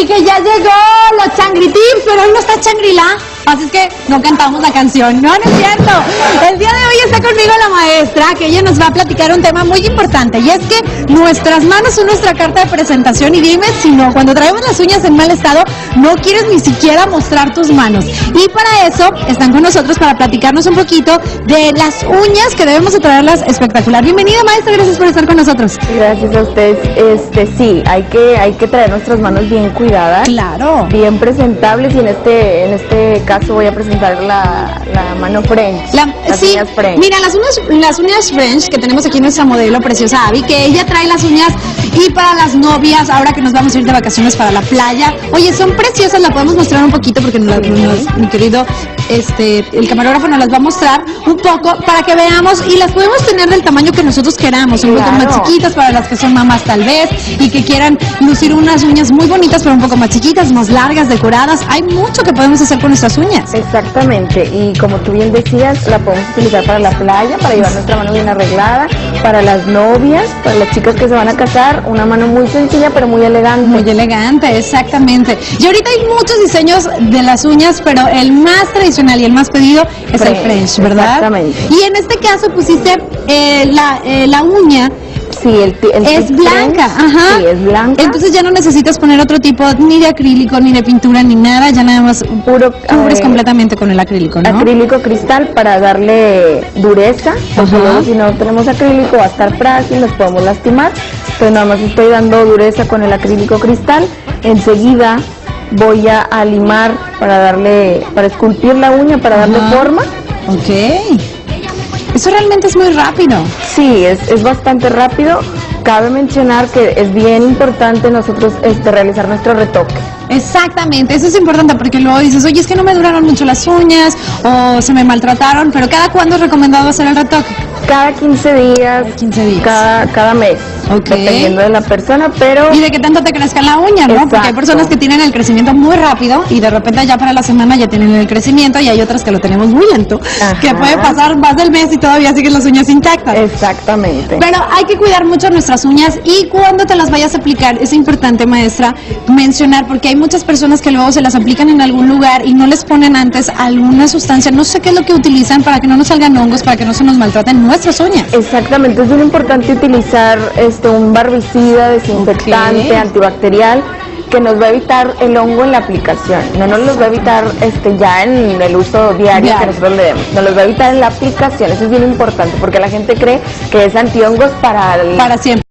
Y que ya llegó los Changri Tips, pero hoy no está Changrila, así es que no cantamos la canción. No, no es cierto. El día de hoy está conmigo la maestra, que ella nos va a platicar un tema muy importante, y es que nuestras manos son nuestra carta de presentación, y dime si no, cuando traemos las uñas en mal estado, no quieres ni siquiera mostrar tus manos. Y para eso están con nosotros para platicarnos un poquito de las uñas, que debemos de traerlas espectacular. Bienvenida, maestra, gracias por estar con nosotros. Gracias a ustedes. Sí, hay que traer nuestras manos bien cuidadas, Claro. bien presentables, y en este caso voy a presentar la mano French. Las Sí, uñas French. mira, las uñas French que tenemos aquí, nuestra modelo preciosa Abby, que ella trae las uñas y para las novias, ahora que nos vamos a ir de vacaciones para la playa. Oye, son preciosas, la podemos mostrar un poquito porque mi querido el camarógrafo nos las va a mostrar un poco para que veamos, y las podemos tener del tamaño que nosotros queramos, un poco más chiquitas para las que son mamás tal vez y que quieran lucir unas uñas muy bonitas pero un poco más chiquitas, más largas, decoradas. Hay mucho que podemos hacer con nuestras uñas. Exactamente, y como tú bien decías, la podemos utilizar para la playa, para llevar nuestra mano bien arreglada, para las novias, para las chicas que se van a casar, una mano muy sencilla pero muy elegante. Muy elegante, exactamente. Y ahorita hay muchos diseños de las uñas, pero el más tradicional y el más pedido es el French, ¿verdad? Exactamente. Y en este caso pusiste la uña. Sí, es blanca, ajá. Sí, es blanca. Entonces ya no necesitas poner otro tipo ni de acrílico, ni de pintura, ni nada, ya nada más cubres completamente con el acrílico, ¿no? Acrílico cristal para darle dureza, porque luego si no tenemos acrílico va a estar frágil, nos podemos lastimar. Entonces nada más estoy dando dureza con el acrílico cristal. Enseguida voy a limar para esculpir la uña, para darle forma. Ok. Eso realmente es muy rápido. Sí, es bastante rápido. Cabe mencionar que es bien importante nosotros realizar nuestro retoque. Exactamente, eso es importante porque luego dices, oye, es que no me duraron mucho las uñas o se me maltrataron, pero ¿cada cuándo es recomendado hacer el retoque? Cada 15 días, 15 días. Cada mes, dependiendo de la persona, pero... Y de qué tanto te crezca la uña, ¿no? Exacto. Porque hay personas que tienen el crecimiento muy rápido y de repente ya para la semana ya tienen el crecimiento, y hay otras que lo tenemos muy lento, que puede pasar más del mes y todavía siguen las uñas intactas. Exactamente. Pero hay que cuidar mucho nuestras uñas, y cuando te las vayas a aplicar es importante, maestra, mencionar, porque hay muchas personas que luego se las aplican en algún lugar y no les ponen antes alguna sustancia, no sé qué es lo que utilizan para que no nos salgan hongos, para que no se nos maltraten nuestras uñas. Exactamente, es muy importante utilizar un barbicida, desinfectante, antibacterial, que nos va a evitar el hongo en la aplicación. No nos los va a evitar ya en el uso diario que nosotros le demos, nos los va a evitar en la aplicación. Eso es bien importante porque la gente cree que es antihongos para siempre.